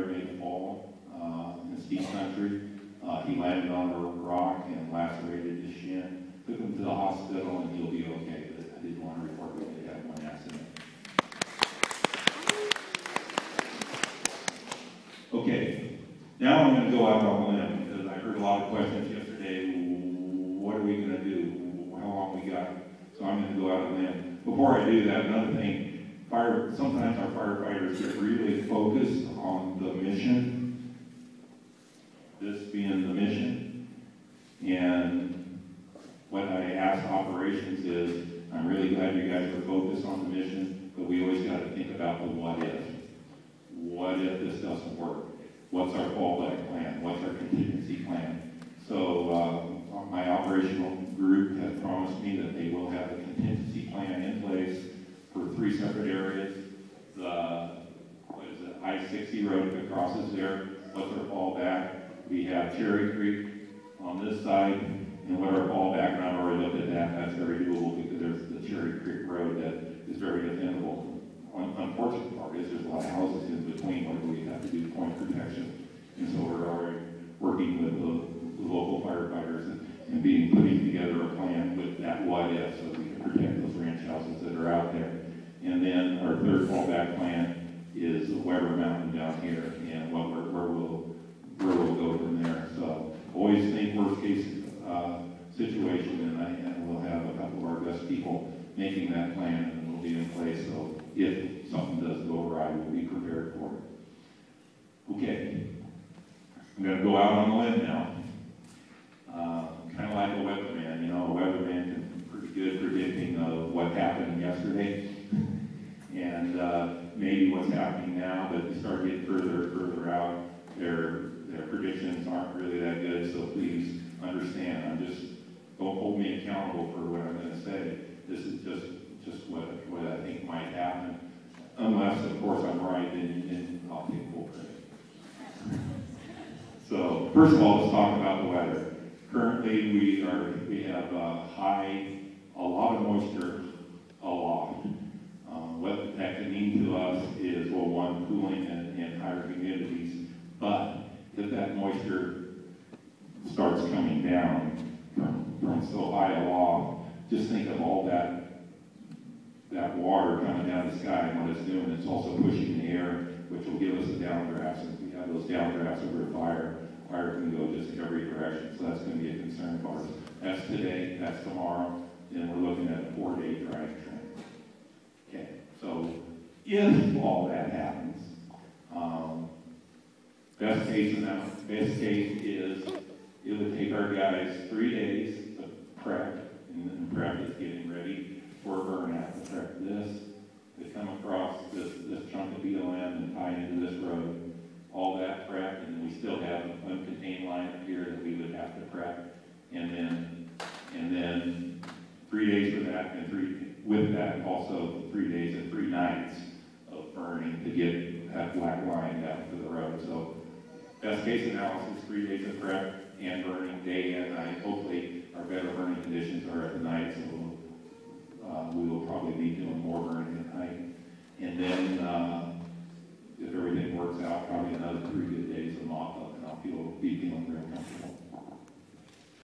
firefighter made a fall in steep country. He landed on a rock and lacerated his shin. Took him to the hospital and he'll be okay, but I didn't want to report we did have one accident. Okay, now I'm going to go out on a limb because I heard a lot of questions yesterday. What are we going to do? How long we got? So I'm going to go out on a limb. Before I do that, another thing, sometimes our firefighters get really focused on the mission, this being the mission, and what I ask operations is, I'm really glad you guys are focused on the mission, but we always got to think about the what if. What if this doesn't work? What's our fallback plan? What's our contingency plan? So my operational group has promised me that they will have a contingency plan in place for 3 separate areas. The I-60 road that crosses there, what's our fallback? We have Cherry Creek on this side, and what our fallback, and I've already looked at that, that's very doable because there's the Cherry Creek Road that is very defendable. Unfortunate part is there's a lot of houses in between where we have to do point protection, and so we're already working with the local firefighters and putting together a plan with that what if so we can protect those ranch houses that are out there. And then our third fallback plan is Weber Mountain down here and where we'll go from there. So always think worst case situation, and we'll have a couple of our best people making that plan, and we'll be in place so if something does go awry, we'll be prepared for it. Okay, I'm going to go out on a limb now. Kind of like a weatherman, you know, a weatherman can be pretty good predicting what happened yesterday and maybe what's happening now, but you start getting further and further out, their predictions aren't really that good, so please understand. Don't hold me accountable for what I'm going to say. This is just what I think might happen. Unless, of course, I'm right, then I'll take full credit. So, first of all, let's talk about the weather. Currently, we have a lot of moisture aloft. What that can mean to us is, well, one, cooling and higher humidities. But if that moisture starts coming down from so high aloft, just think of all that water coming down the sky and what it's doing. It's also pushing the air, which will give us the downdrafts. If we have those downdrafts over fire can go just every direction. So that's going to be a concern for us. That's today, that's tomorrow, and we're looking at a 4-day dry trend. Okay, so if all that happens, best case is it would take our guys 3 days to prep, and prep is getting ready for burnout. To prep this, to come across this chunk of BLM and tie into this road, all that prep, and then we still have an uncontained line up here that we would have to prep, and then 3 days for that, and with that also 3 days and 3 nights of burning to get that black line down to the road. So best case analysis, 3 days of prep and burning day and night. Hopefully our better burning conditions are at the night, so we will probably be doing more burning at night. And then if everything works out, probably another 3 good days of mop up, and I'll be feeling real comfortable.